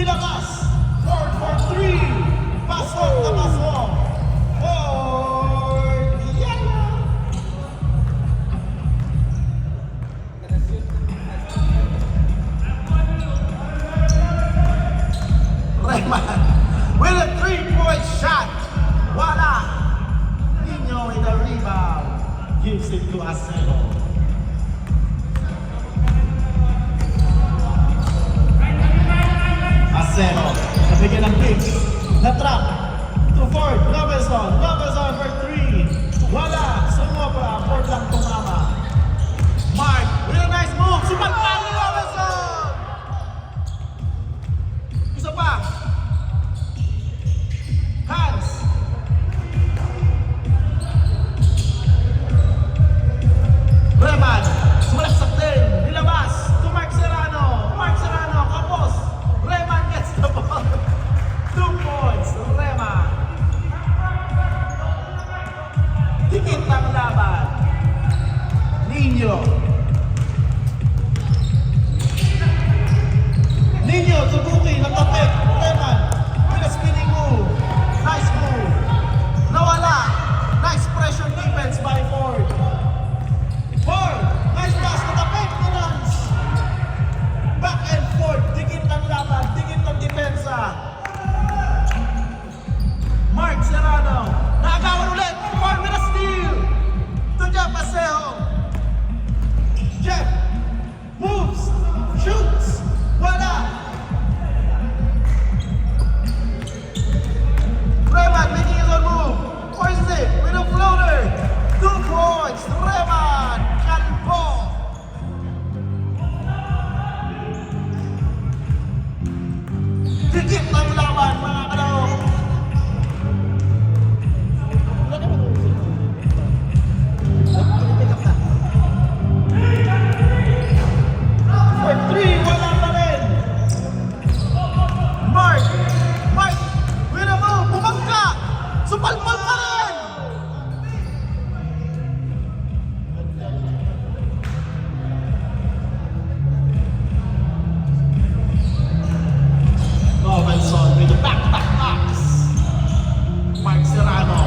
Nilabas. Forward for 3. Pasok na pasok. Forward. Yellow. Rayman with a 3-point shot. Wala. Nino with a rebound. Gives it to Acero. Acero. Nabigyan ng picks. Na-trap. To Ford. Robinson. Robinson for 3. Wala. Sumobra. Ford lang tumama. Mark with a nice move. Sumalpang ni Robinson. Isa pa. Hans. Rayman. Sumalaksak din. Nilabas. To Mark Serrano. Mark Serrano. Kapos. Rayman gets the ball. 2 points. Rayman. Dikit ang laban. Nino. Nino to Buki. Nagtapik. Rayman. With a spinning move. Nice move. Nawala. Nice pressure defense by Ford. Ford. Nice pass. Nagtapik. Nilans. Back and forth. Dikit ng laban. Dikit ng depensa. Mark Serrano. Naagawan ulit. Ford with a steal. To Jeff Paseo. Jeff. Moves. Shoots. Wala. Rayman making his own move. Forces it with a floater. 2 points. Rayman. Kalbo. Dikit ng laban, mga kalahok. For 3, wala pa rin. Mark. Mark. With a move. Bumangka. Supalpal pa rin. Robinson with the back-to-back knocks. Mark Serrano.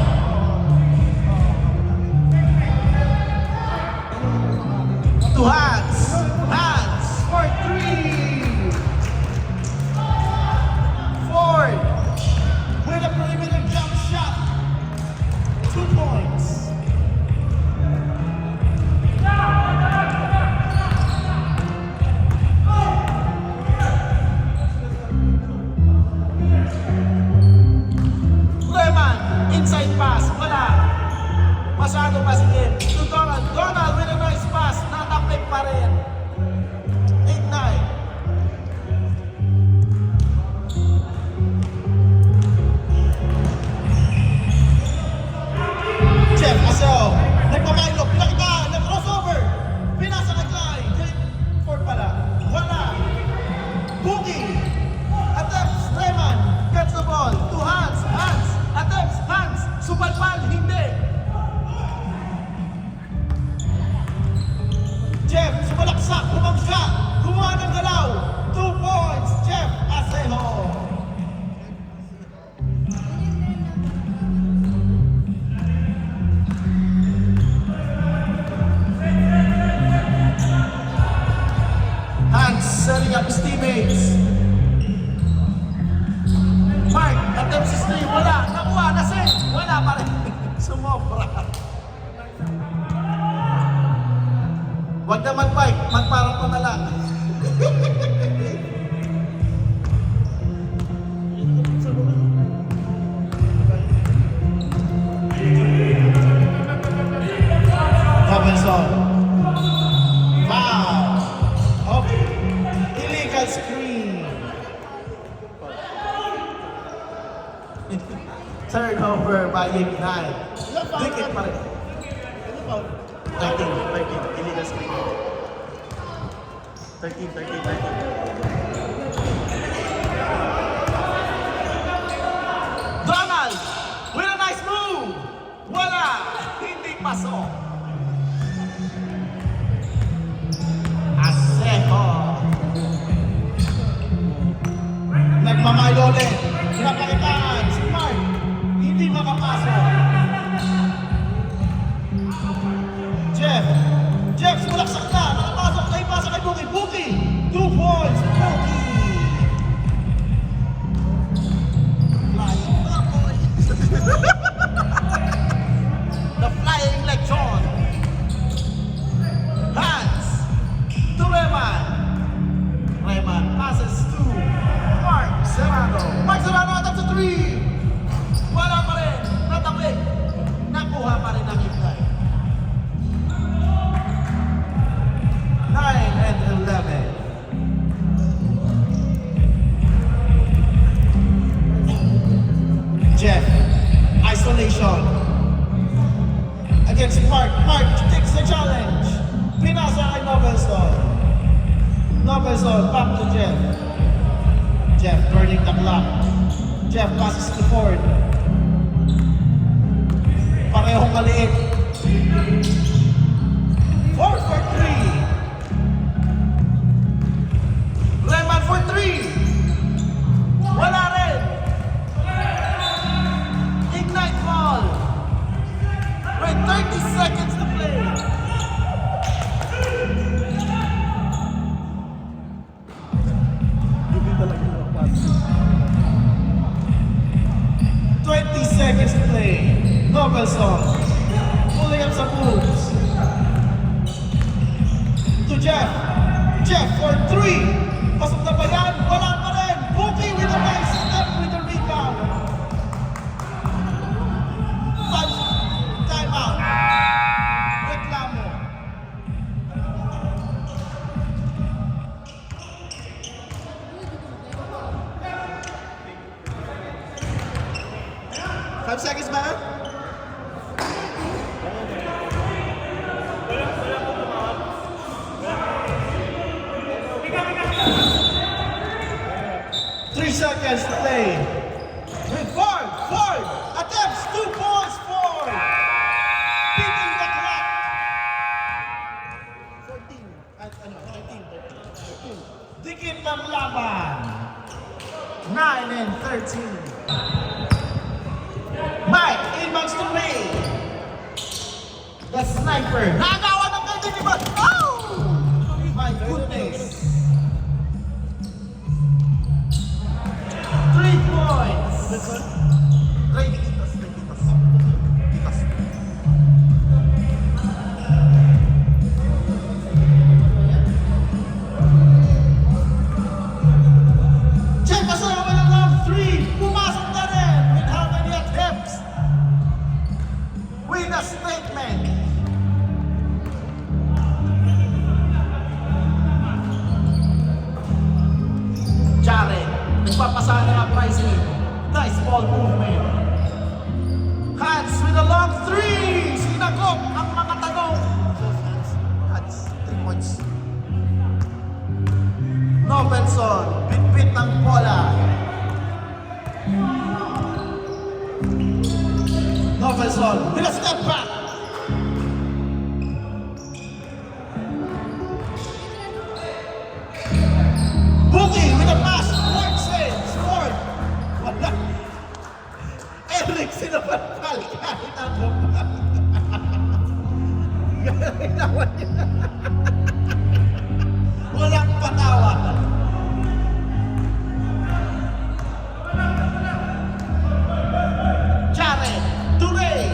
To Hans. Hans for 3. Ford with a perimeter jump shot. 2 points. Rayman, inside pass, wala. Masyado masikip. To Donald. Donald with a nice pass. Natapik pa rin. 8-9. Jeff Paseo. Nagpamailok. Nakita. Nag-crossover. Pinasa kay Klein. Ford pala. Wala. Buki. Attempts. Rayman. Gets the ball. To Hans. Hans. Attempts. Hans. Supalpal. Hindi. Jeff. Sumalaksak. Bumagsak. Kumuha ng galaw. 2 points. Jeff Asejo. Hans setting up his teammates. Mark, attempts his 3. Wala. Nakuha. Nasin. Wala pa rin. Sumobra. Huwag na mag-bike. Magparang ko na lang. Robinson. Foul. Up. Illegal screen. Turnover by Ignite. Dikit pa rin. 13. Illegal screen. 13. Donald with a nice move. Wala. Hindi pasok. Asejo. to Jeff. Jeff burning the clock. Jeff passes to Ford. Parehong maliit. Ford for 3. Reman for 3. Wala rin. Ignite ball. With 30 seconds to play. Hindi talaga mapas. 20 seconds to play. Nobelson. Pulling up some moves. To Jeff. Jeff for 3. Pasok na ba yan? Wala pa rin. Bookie with a nice step with the rebound. Time out. Reklamo. Five seconds ba? Seconds to play. With Ford attempts 2 points. Ford beating the clock. 14 at 13. Dikit ng laban. 9 and 13. Mike inbounds to Ray. The sniper. Nagawa ng kanya ni Bas. Oh! My goodness. 3 points. Ray, dikitas. Check kasama ng round 3. Pumasok na rin with how many attempts. With a statement. Jared. Nagpapasa na nga pricing. Nice ball movement. Hands with a long 3. Sinagop ang mga tanong. Hands, 3 points. Novenson, bit-bit ng bola. Novenson with a step back. Boogie with a pass. Eric, sinabantal kahit ako. Ginawa niya. Walang patawa. Jared, Touré,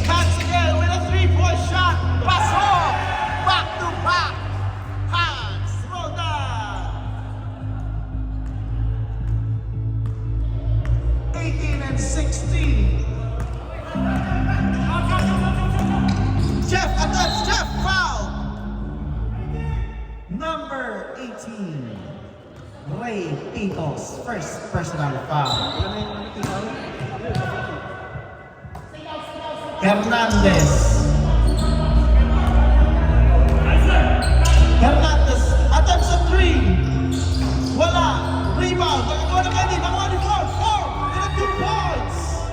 hands again with a 3-point shot. Pass off, back to back. Hands, roll down. 18 and 16. Jeff attempts, Jeff foul. Number 18. Ray Pitos, first personal foul. Hernandez. Hernandez attempts a 3. Wala. Rebound. Nakakuha na kayo. Nakakuha ni Ford. Ford with a 2 points.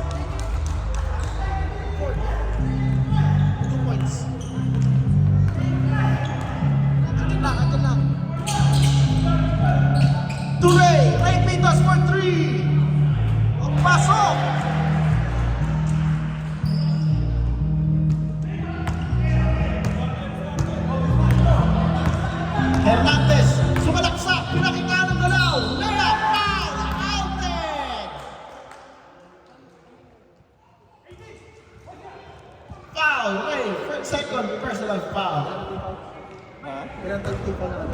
2 points. Andyan lang. Touré. Ray Pitos for 3. Ang pasok. Hernandez, sumalaksak, pinakita ng galaw. Layup, foul, outed! Foul, Ray, second personal foul. Ilang team foul na?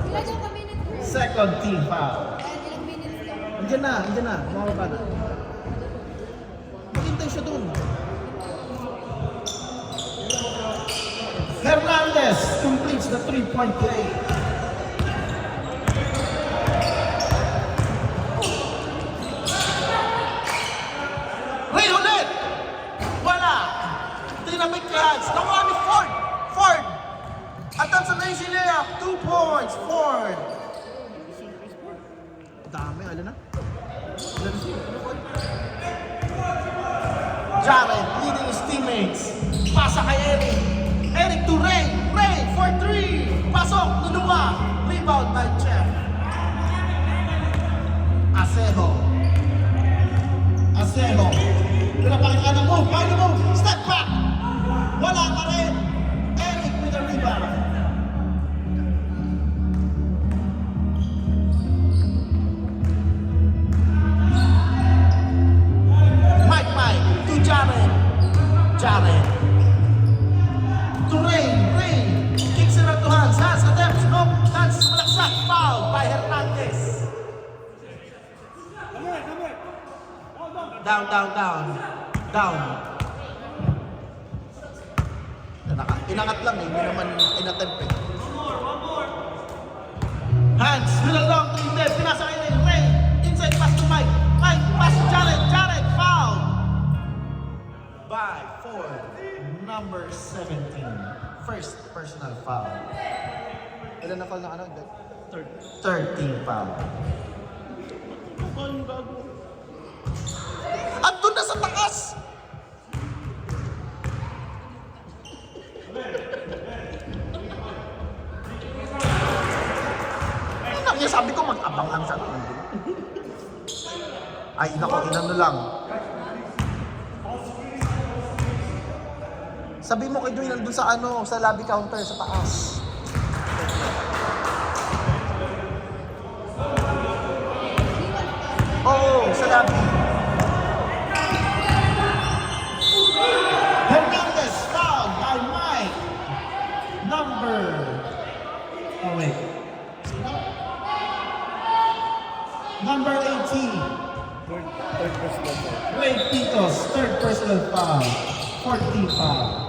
Second team foul. Andiyan na, mababa na. Maghintay siya doon. Hernandez completes the 3-point play. Ray ulit! Wala! Dynamic hands. Nakuha ni Ford! Ford! At that's an easy layup. 2 points. Ford! Ilan na? Jared leading his teammates. Pasa kay Eric. Eric to Ray. Ray for 3. Pasok. Lulunga. Rebound by Jeff. Acejo. Acejo. Pinapakit ka ng move. Find the move. Step back. Wala ka rin. Eric with the rebound. Mike to Jared. Jared. To Ray. Ray. Kicks it out to Hans. Hans attempts. Nope. Hans malaksak. Foul by Hernandez. Down. Inangat lang eh. Hindi naman inattempt eh. Hans with a long three there. Pinasa kay Ray. Inside pass to Mike. Mike pass to Jared. Jared foul. By number 17. First personal foul. Ilan na foul na ano? 13 foul. Andun na sa taas! Kaya sabi ko mag-abang lang siya. Ay, nako, inano lang. Sabi mo kay Dwayne nandun sa ano, sa lobby counter, sa taas. Oo, sa lobby. Hernandez fouled by Mike. Oh wait. Sino? Number 18. Third personal foul. Ray Pitos, third personal foul. 14 foul.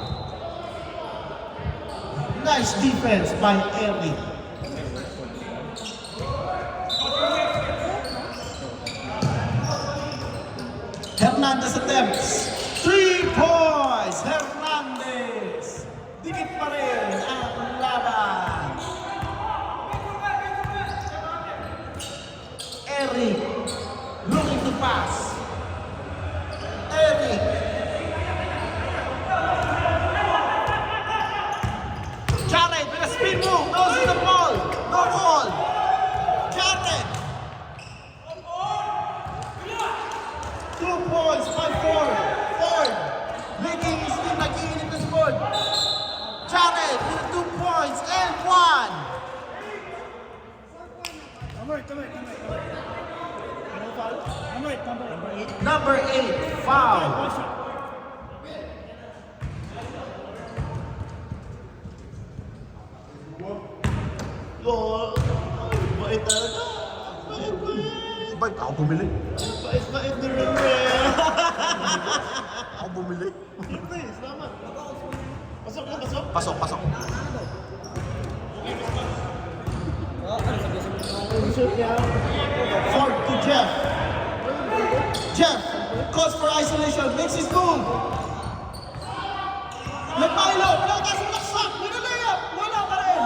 Nice defense by Eric. Hernandez attempts. 3 points! Hernandez! Dikit pa rin ang laban. Eric looking to pass. Eric. Jared with a spin move. Nose in the ball. No ball. Jared. 2 points by Ford. Ford making his team nag-iinit na squad. Jared with 2 points and 1. Number 8, foul. Bait talaga. Bait ako bumili. Bait na rin ako bumili. Salamat. Pasok. Ford to Jeff. Jeff calls for isolation, makes his move. Nagpailo, pinakas ng laksak, nilalayap, wala pa rin.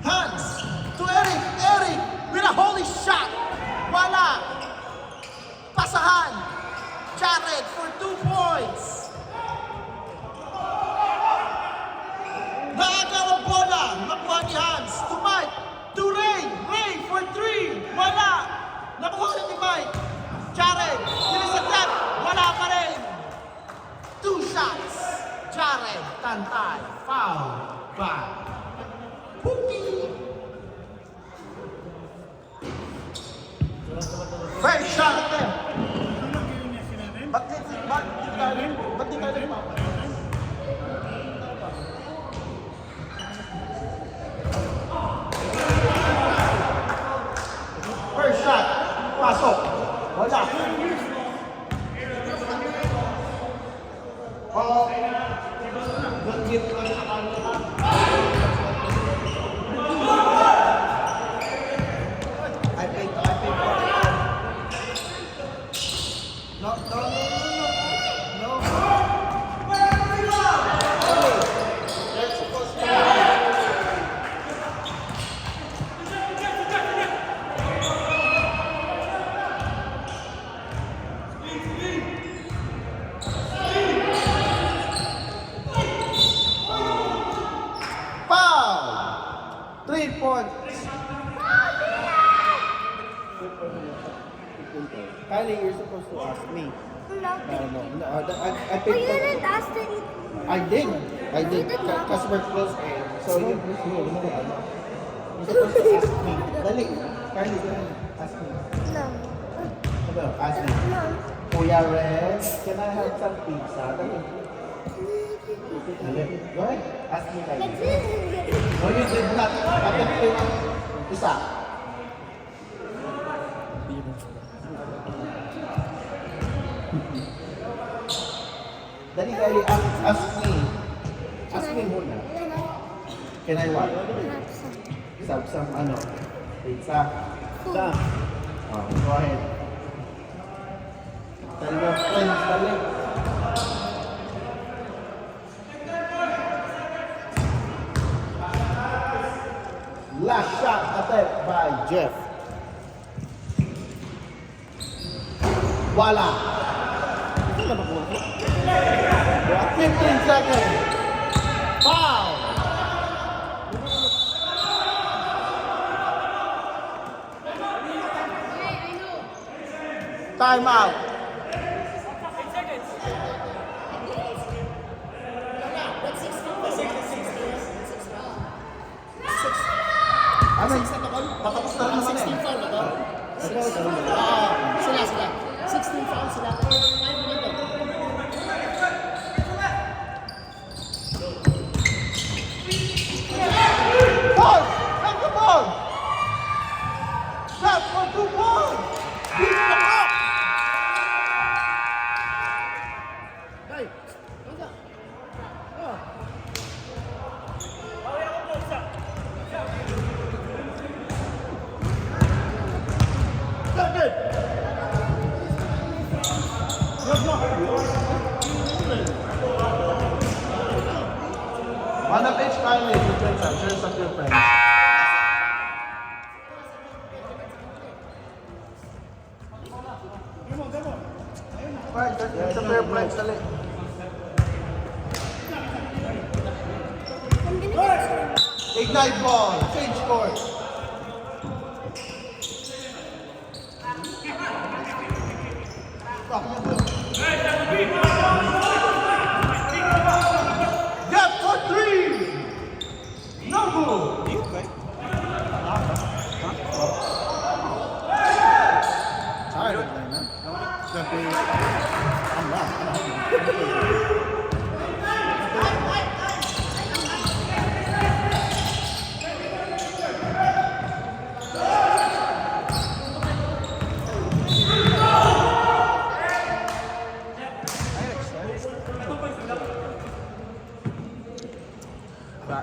Hans to Eric, Eric with a holy shot, wala. Pasahan, Jared for 2 points. Naagaw ang bola, nakuha ni Hans to Mike, to Ray, Ray for 3, wala. Nakuha ni Mike, Jared, nilisagyan, wala pa rin. 2 shots, Jared, tantay, foul by Pookie. First shot at them. Ba't di tayo nagpapalala? First shot, pasok, wala. Oh, points. Kylie, you're supposed to ask me. No. No. I But picked you up. didn't ask any. I did. You did not. Because we're close. So you're supposed to ask me. Dali. Kylie, go ahead. Ask me. No. Ano? Ask me. No. Kuya Ren, can I have some pizza? Dali. Dali. Go ahead. Ask me, But Kylie. you didn't get it. No, you did not. Attempt ko yung isa. Dali, Kylie, ask me. Ask me muna. Can I what? Some ano? Pizza? Food. Oh, go ahead. Tell your friends, dali. Last shot attempt by Jeff. Wala. 15 seconds. Foul. Time out. Ano? Patapos na rin naman eh. Sila. 16 fouls sila. 5 minutes. Ball! Take the ball! Shot for 2 points! Beat the clock! Hey, what's up? Oh. On the pitch, Kylie, you can share some of your friends. Right, that's a fair play. Dali. I'm gonna get some. Ignite ball. Change court. Get for 3! No good! Tired of that,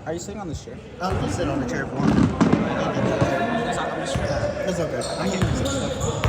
Are you sitting on this chair? I'll just sit on the chair for one. That's okay. I can use it.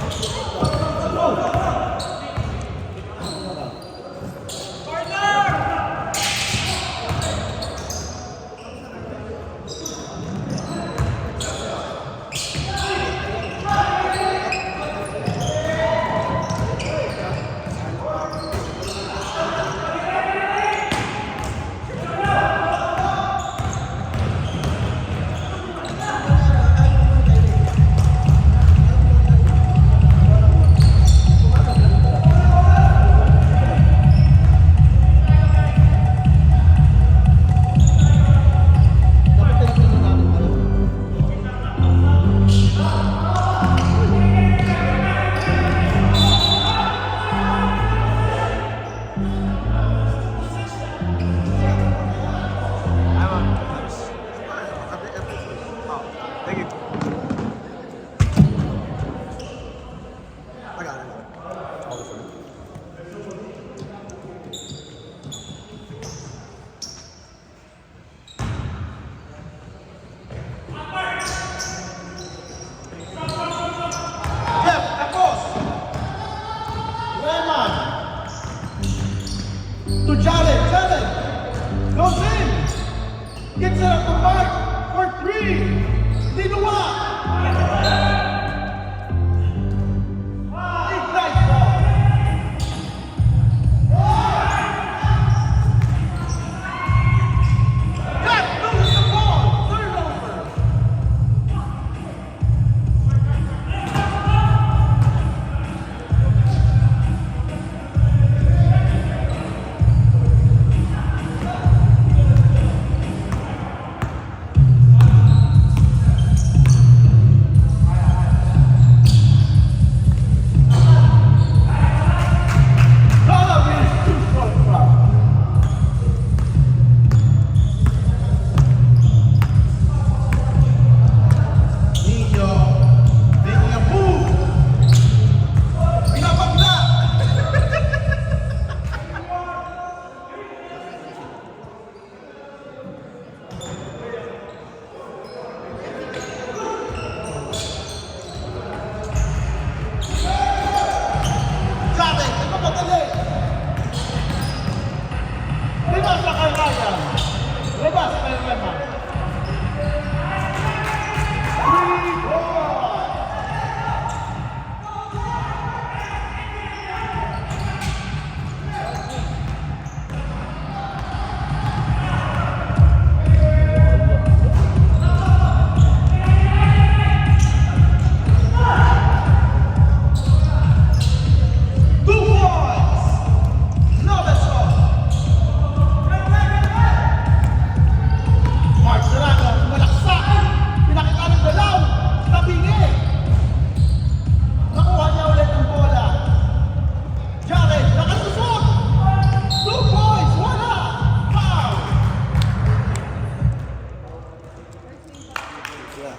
Yeah.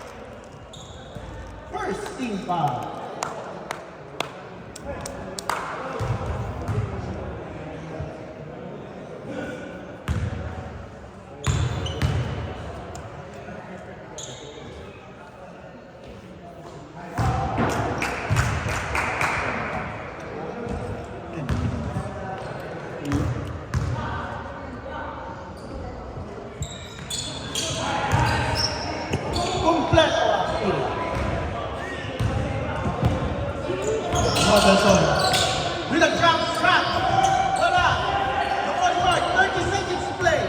First team foul. Completo actually. Robertson. With a jump shot. Wala. The one mark. 30 seconds to play.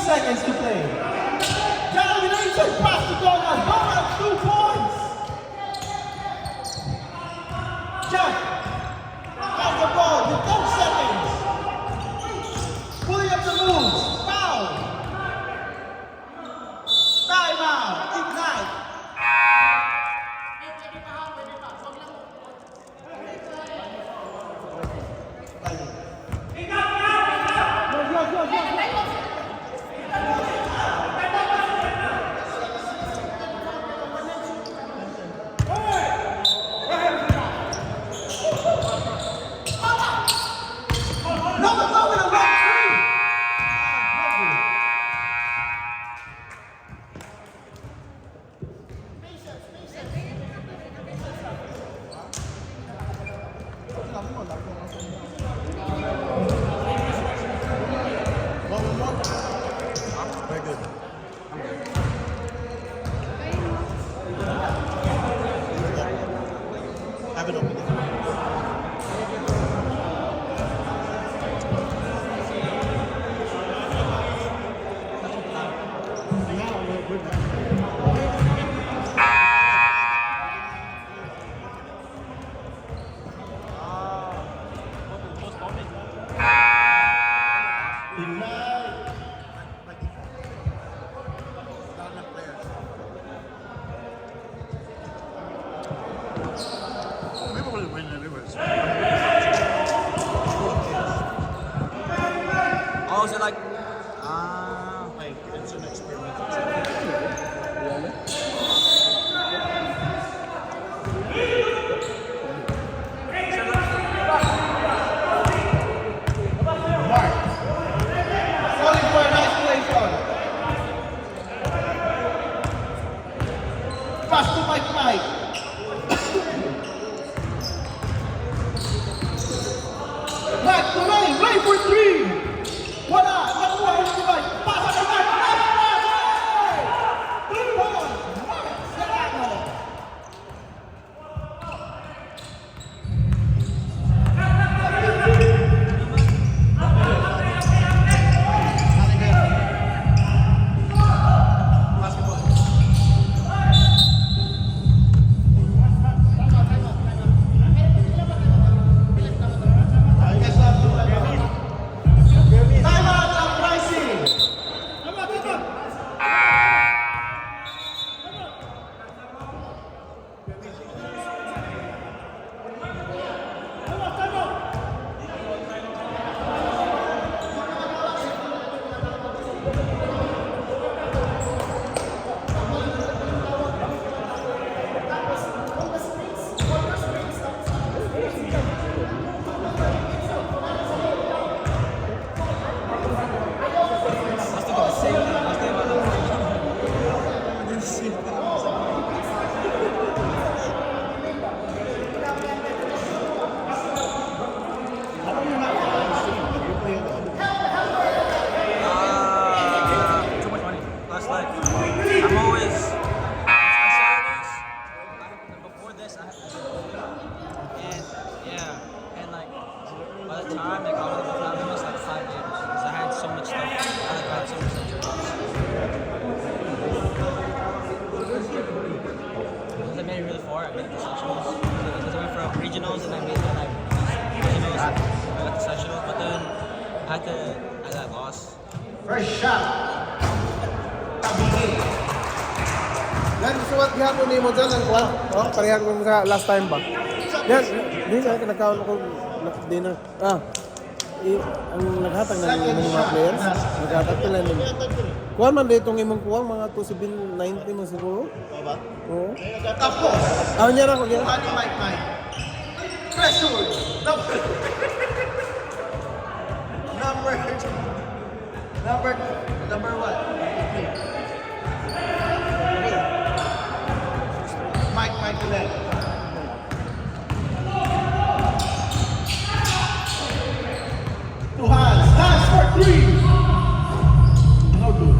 Seconds to play. Domination pass to Donald. Donald, 2 points. Jack has the ball with 10 seconds. Pulling up the moves. Foul. Timeout. Ignite. Number 2 with a red screen. Very good. Have it open. We probably win anyways. Oh, is it like? Like, it's an experiment. Calling for an isolation. Pass to Mike. Back to lane, wait for 3. Wala, nakuha yung si Mike. Pasa kay Mike. Three points. Mike Serrano. Timeout ang pricing. Too much money. Plus, like, I'm always. I Saturdays. Before this, and yeah, and like by the time like I was with it was like 5 games because I had so much stuff. I had so much stuff to watch. Because I made it really far. I made it to sectionals. Because I went from regionals and I made it like regionals. I got to sectionals, but then I got lost. First shot. Tabigin. Yan, suwat gihapon ni mo dyan ang kwan. Oh, parehan ko sa last time ba? Sa Yan, di sa akin nagkaon ako di na. Ang naghatag na ng mga players, naghatag pala ng. Kuha man dito itong imong kuha, mga 2,790 mo siguro. Ba? Oo. Tapos, Niya na ako, yan. Mike. Pressure. Number what? Mike ulit. Two hands for three. No good.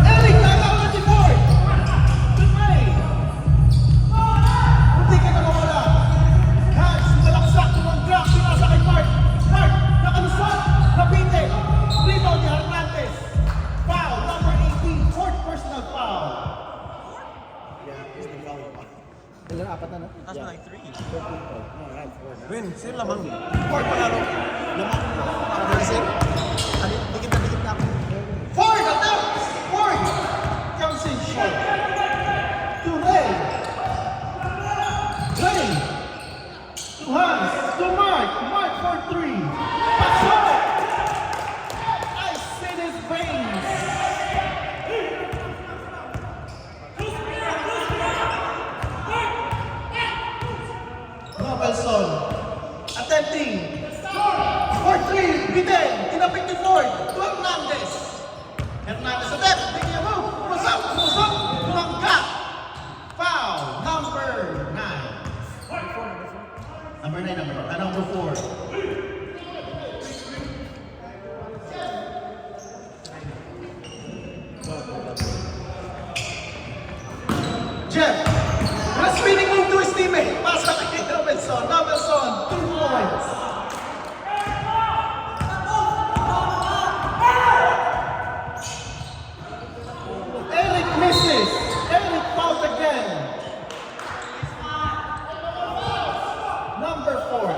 Eric, nagawa na si Ford. Good play. Hindi ka na mawala. Hands, malaksak, tumangga, pinasa kay Mark. Mark, nakalusot, napitin. Rebound ni Hernandez. Foul, number 18, fourth personal foul. Ilan, apat na na? That's been like 3. Win, sino lamang? Ford, panalo. Dikit na ako. Ford, attempts. Ford comes in short. To Ray. Ray. Two hands. To Mark. Mark for three. Pasok. I see his veins. Robinson. Attempting. For three. Biden. Tinapit ni Ford. To Hernandez. Hernandez attempt. Bigyan niya move. Pumusok. Tumangka. Foul. Number 9. Number 4. Jeff. A spinning move to his teammate. Pasa kay Robinson. Robinson. 2 points. Eric misses. Eric fouled again. Number 4.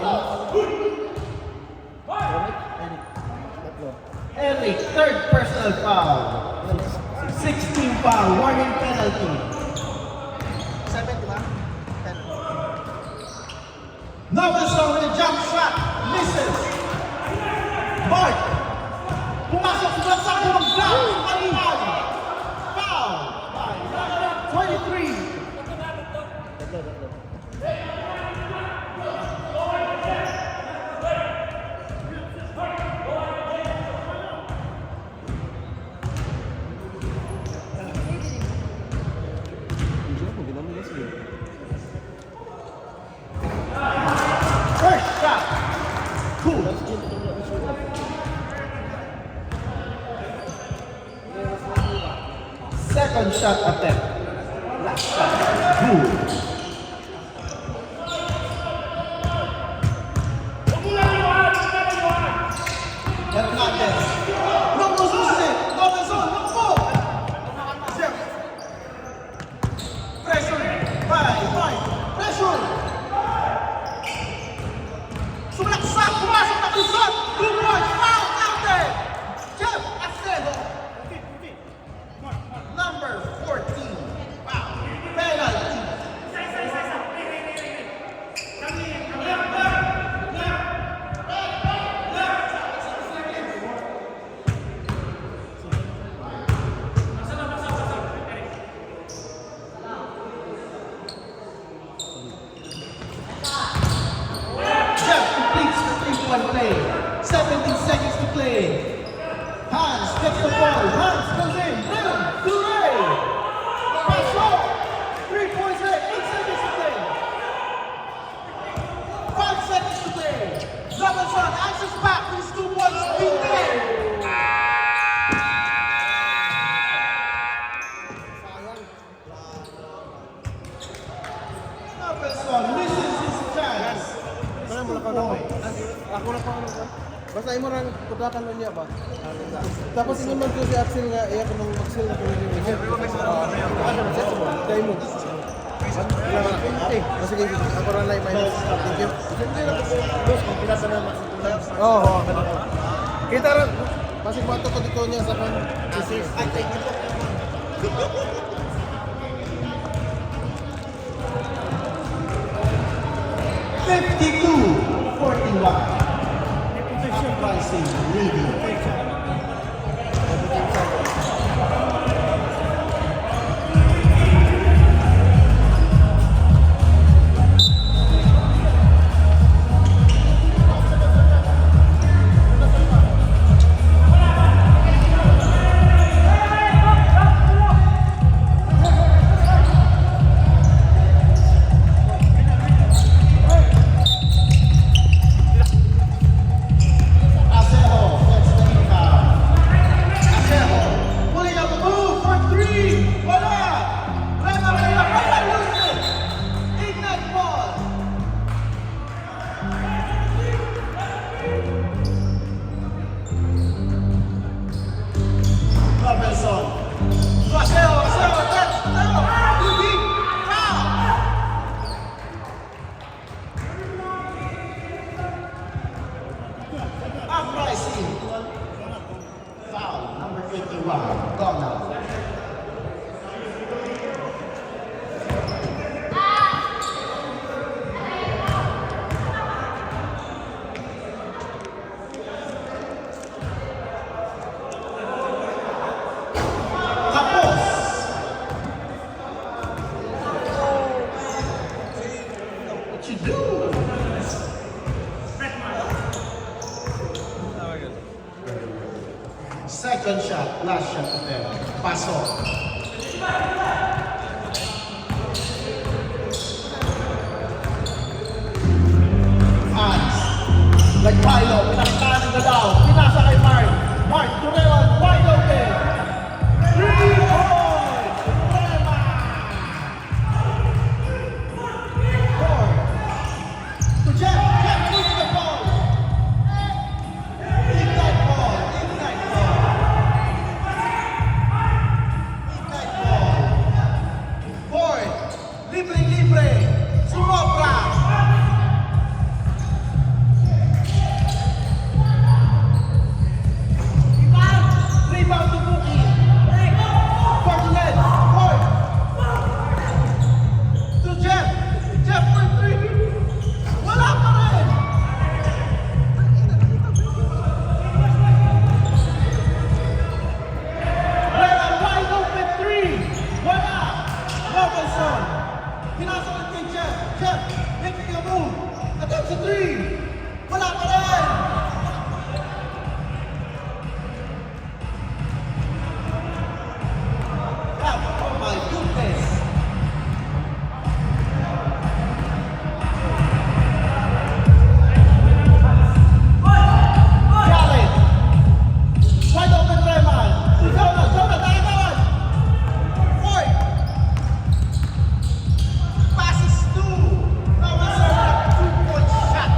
Eric, third personal foul. 16 foul, warning penalty. 7, di ba? 10. Robinson with a jump shot. Misses. Mark. Pumasok sa bansa ng block. Palitan. Foul. 23. First shot. Cool. Second shot attempt. Last shot. Cool. Hernandez. Look who's losing. Robinson, look for. Jeff. Pressure. Five. Pressure. Sumalaksak. Pumasok na kusot. 2 points. Foul counted. Jeff Acedo. Number 14. Foul. Penalty. Jeff completes the 3-point play. 17 seconds to play. Hans gets the ball. Hans goes in. Rhythm. Duray. Pasok. 3 points left. 8 seconds to play. 5 seconds to play. Robinson answers back with his 2 points. Beat Robinson misses his chance. Kaya mo na ako na pa ano. Basta imo rang putakan mo niya ba? Tapos ingon man ko si Axel nga iya ko nang Axel na kuno niya. Tayo mo. Sige, ako rin lang minus. Thank you. Boss, kompilasa na mas. Oo. Kita rin. Pasig mo ito dito niya sa kan. Thank you. 52-41. Uprising leading. Acero gets the rebound. Acero pulling up the move for three. Wala! Rema Rema Rema loses it. Ignite ball. Robinson. Acero, Acero, that's Acero. You deep. Foul. Uprising. Foul, number 81. Gone now. Tapos. What you do? Second shot, last shot of them. Pasok. Hands. Like Milo, pinakakanin na daw. Pinasa kay Mark. Mark, Tureon, wide open. 3-point! Rema! 4. To Jeff. Jeff loses the ball. Ignite ball. Ignite ball. Ignite ball. Ford. Libre. Sumobra. Rebound to Buki. Ford to net. Ford. To Jeff. Jeff for three. Wala pa rin. Rema wide open three. Wala. Robinson. Pinasa ulit kay Jeff. Jeff making a move. Attempts a three. Wala pa rin. Oh my goodness. Garrett. Wide open Rayman. Jonah, diagonal. Ford. Passes to Robinson. 2-point shot.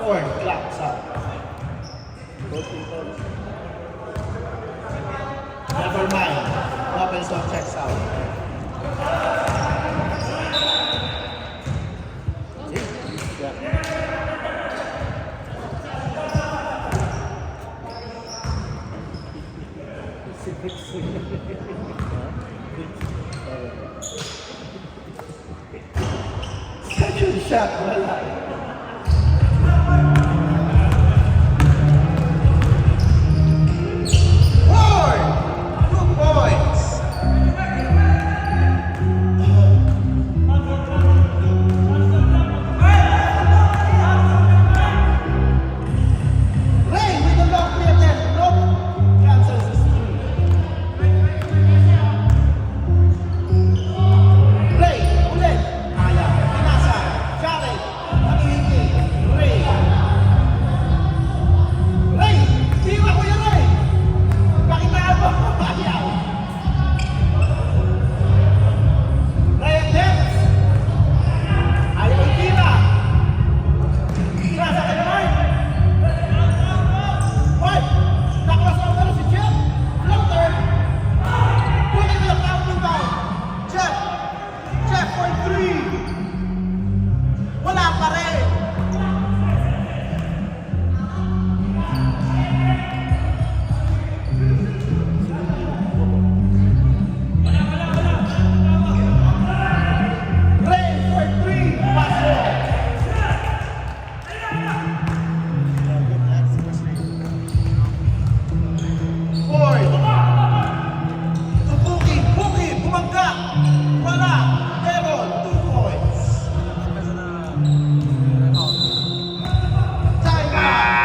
Ford, clock, stop. Never mind. Robinson checks out. Second shot, wala. Ford! 2 points! Ray with the long play attempt. Nope. Cancels his three. Ray, ulit. Aya, pinasa. Jared, nakihiki. Ray. Ray, tira ko yan, Ray. Pakitaan mo. Ayaw. Ray attempts. Ayaw itira. Tira sa kanya, Ray. What? Naklas ang ano si Jeff? Floater. Putting the counting down. Jeff. Jeff for 3. Wala pa rin. Ray for 3. Paso. Ford. To Puki. Puki. Bumangga. Wala. Devon. 2 points. Time out.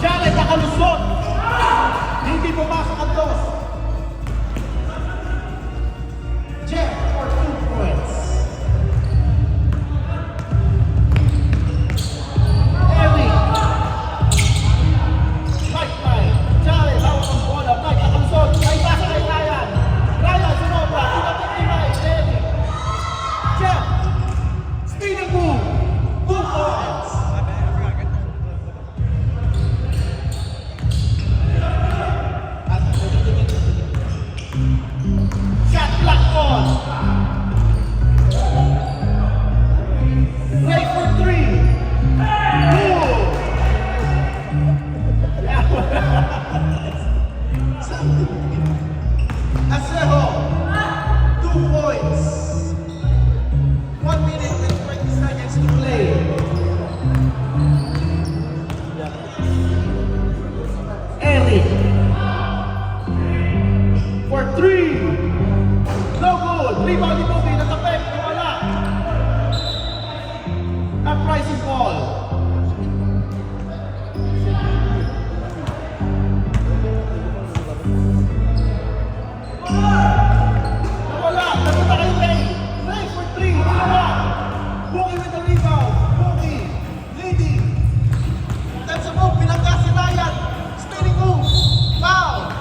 Jared nakalusot. Hindi pumasok ang dos. Jeff for 2 points. Eric. Mike. Jared, hawak ang bola. Mike nakalusot. May pasa kay Ryan. Ryan sumobra. Tinapit ni Mike. Eric. Jeff. Spinning move. 2 points. Shot clock on. Ray for 3. Move. Asejo. 2 points. 1 minute and 20 seconds to play. Eric. For 3. No good. Rebound ni Bobby. Natapek. Wala. Uprising ball. Nawala. Napunta kay Ray. Ray for 3. Wala. Boogie with the rebound. Boogie. Leading. Time sa move. Pinangga si Ryan. Spinning move. Foul.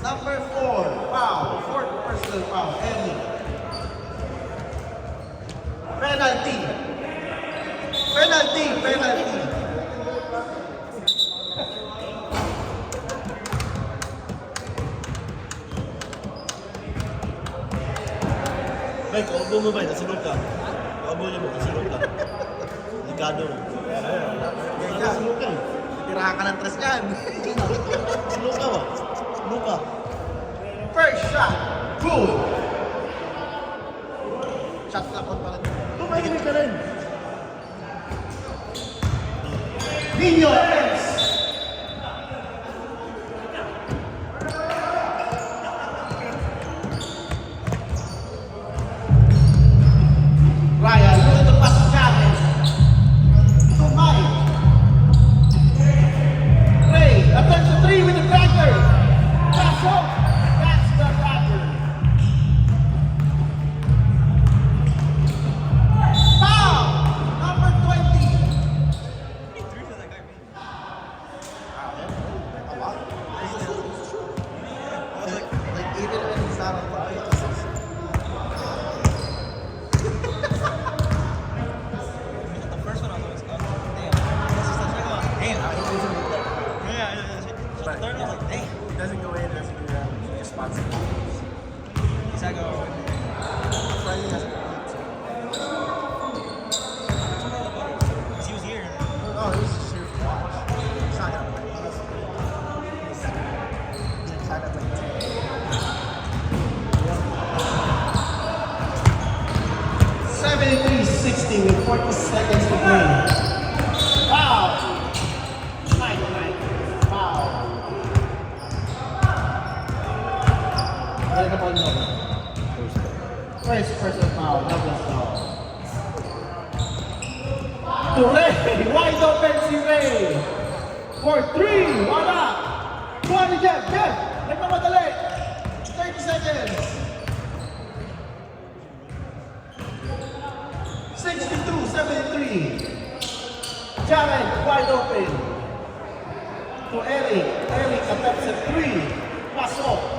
Number 4, foul. 4th personal foul. Eddie. Penalty. Mike, kaubo mo ba? Kasunod ka. Kaubo niyo mo, kasunod ka. Delikado mo. Kaya si Luka eh. Tirahan ka ng tres yan. Si Luka ba? Luka. First shot. Good. Shot clock on pala. Tumahimik ka rin. Nino Evans. Ryan, look at the pass challenge. To Mike. Ray, attention 3 with the cracker. Pass off. That's the cracker. Foul. Number 20. Like even when he's not on the pitch. The first one I was like, damn. This is the second one. Damn. Yeah. The third one was like, damn. It doesn't go in, it doesn't go out. He just spots it. He's like, oh. Friday has a He was here. Oh, he was just here for watch. He's not gonna play. He's kind of like 73-60 with 40 seconds to play. Foul! Mike. Foul. Wala ka pa rin ako. First person foul, Douglas foul. To Ray, wide open si Ray. For 3, wala. 20 Jeff, nagmamadali. 30 seconds. 62-73. Jared, wide open. To Eric attempts at 3. Pass off.